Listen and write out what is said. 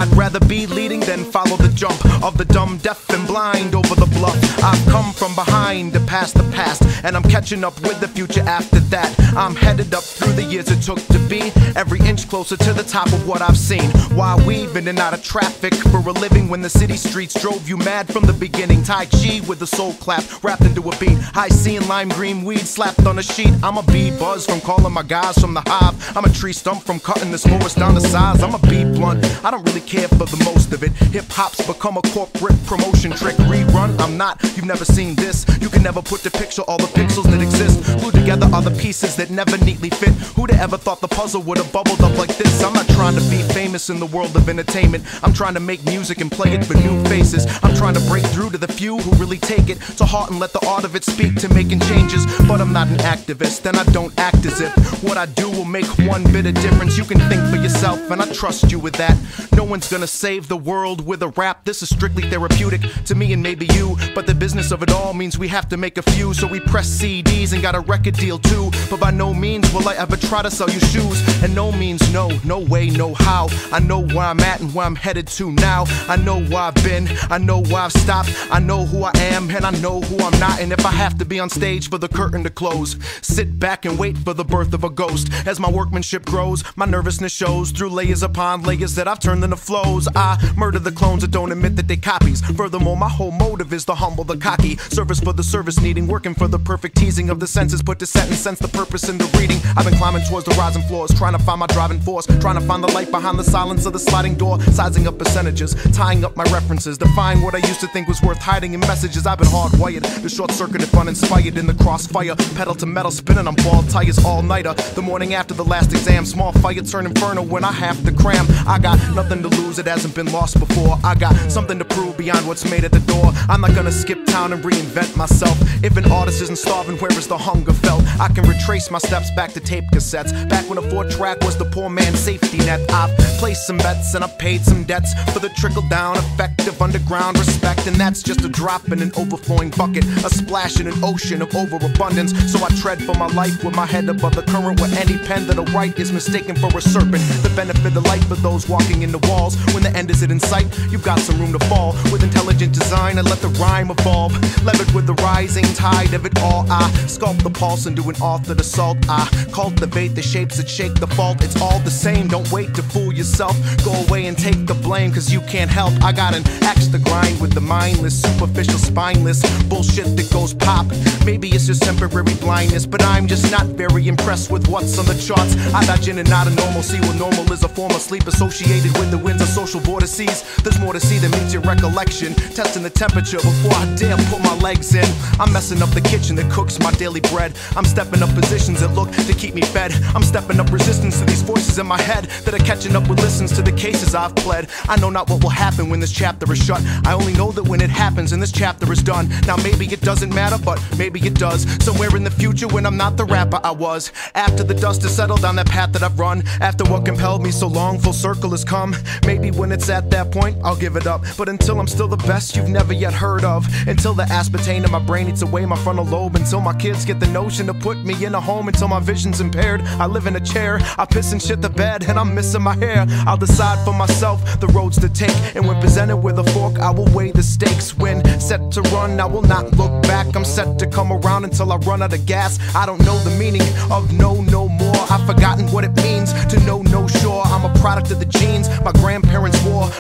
I'd rather be leading than follow the jump of the dumb, deaf, and blind over the bluff. I've come from behind to pass the past, and I'm catching up with the future after that. I'm headed up through the years it took to be every inch closer to the top of what I've seen. While weaving in and out of traffic for a living when the city streets drove you mad from the beginning. Tai Chi with a soul clap, wrapped into a beat. High C and lime green weed slapped on a sheet. I'm a bee buzz from calling my guys from the hive. I'm a tree stump from cutting this forest down to size. I'm a bee blunt, I don't really care for the most of it. Hip-hop's become a corporate promotion trick. Rerun, I'm not, you've never seen this. You can never put the picture, all the pixels that exist. Glued together are the pieces that never neatly fit. Who'd have ever thought the puzzle would have bubbled up like this? I'm not trying to be famous in the world of entertainment. I'm trying to make music and play it for new faces. I'm trying to break through to the few who really take it to heart and let the art of it speak to making changes. But I'm not an activist, and I don't act as if what I do will make one bit of difference. You can think for yourself, and I trust you with that. No one's gonna save the world with a rap. This is strictly therapeutic to me and maybe you, but the business of it all means we have to make a few. So we press CDs and got a record deal too. But by no means will I ever try to sell you shoes, and no means no, no way, no how. I know where I'm at and where I'm headed to now. I know where I've been, I know where I've stopped. I know who I am and I know who I'm not. And if I have to be on stage for the curtain to close, sit back and wait for the birth of a ghost. As my workmanship grows, my nervousness shows through layers upon layers that I've turned into flows. I murder the clones that don't admit that they copies. Furthermore, my whole motive is the humble, the cocky. Service for the service needing, working for the perfect teasing of the senses. Put to set and sense the purpose in the reading. I've been climbing towards the rising floors, trying to find my driving force, trying to find the light behind the silence of the sliding door. Sizing up percentages, tying up my references, define what I used to think was worth hiding in messages. I've been hardwired, the short circuit if uninspired in the crossfire. Pedal to metal spinning on bald tires all-nighter. The morning after the last exam, small fire turn inferno when I have to cram. I got nothing to lose, it hasn't been lost before. I got something to prove beyond what's made at the door. I'm not gonna skip town and reinvent myself. If an artist isn't starving, where is the hunger felt? I can retrace my steps back to tape cassettes, back when a 4-track was the poor man's safety net. I've placed some bets and I've paid some debts for the trickle-down effect of underground respect. And that's just a drop in an overflowing bucket, a splash in an ocean of overabundance. So I tread for my life with my head above the current, where any pen that'll write is mistaken for a serpent. The benefit of light for those walking in the walls. When the end is in sight, you've got some room to fall. With intelligent design, I let the rhyme evolve, levered with the rising tide of it all. I sculpt the pulse into an authored assault. I cultivate the shapes that shake the fault. It's all the same, don't wait to fool yourself. Go away and take the blame, cause you can't help. I got an axe to grind with the mindless, superficial, spineless bullshit that goes pop. Maybe it's just temporary blindness, but I'm just not very impressed with what's on the charts. I dodge in and out of normalcy, where normal is a form of sleep associated with the winds of social vortices. There's more to see than meets your recollection. Testing the temperature before I dare put my legs in. I'm messing up the kitchen that cooks my daily bread. I'm stepping up positions that look to keep me fed. I'm stepping up resistance to these voices in my head that are catching up with listens to the cases I've pled. I know not what will happen when this chapter is shut. I only know that when it happens and this chapter is done. Now maybe it doesn't matter, but maybe it does. Somewhere in the future when I'm not the rapper I was. After the dust has settled down that path that I've run, after what compelled me so long, full circle has come. Maybe when it's at that point, I'll give it up. But until I'm still the best you've never yet heard of, until the aspartame in my brain eats away my frontal lobe, until my kids get the notion to put me in a home, until my vision's impaired, I live in a chair, I piss and shit the bed, and I'm missing my hair. I'll decide for myself the roads to take, and when presented with a fork, I will weigh the stakes. When set to run, I will not look back. I'm set to come around until I run out of gas. I don't know the meaning of no more. I've forgotten what it means to know no sure. I'm a product of the genes my grandparents wore.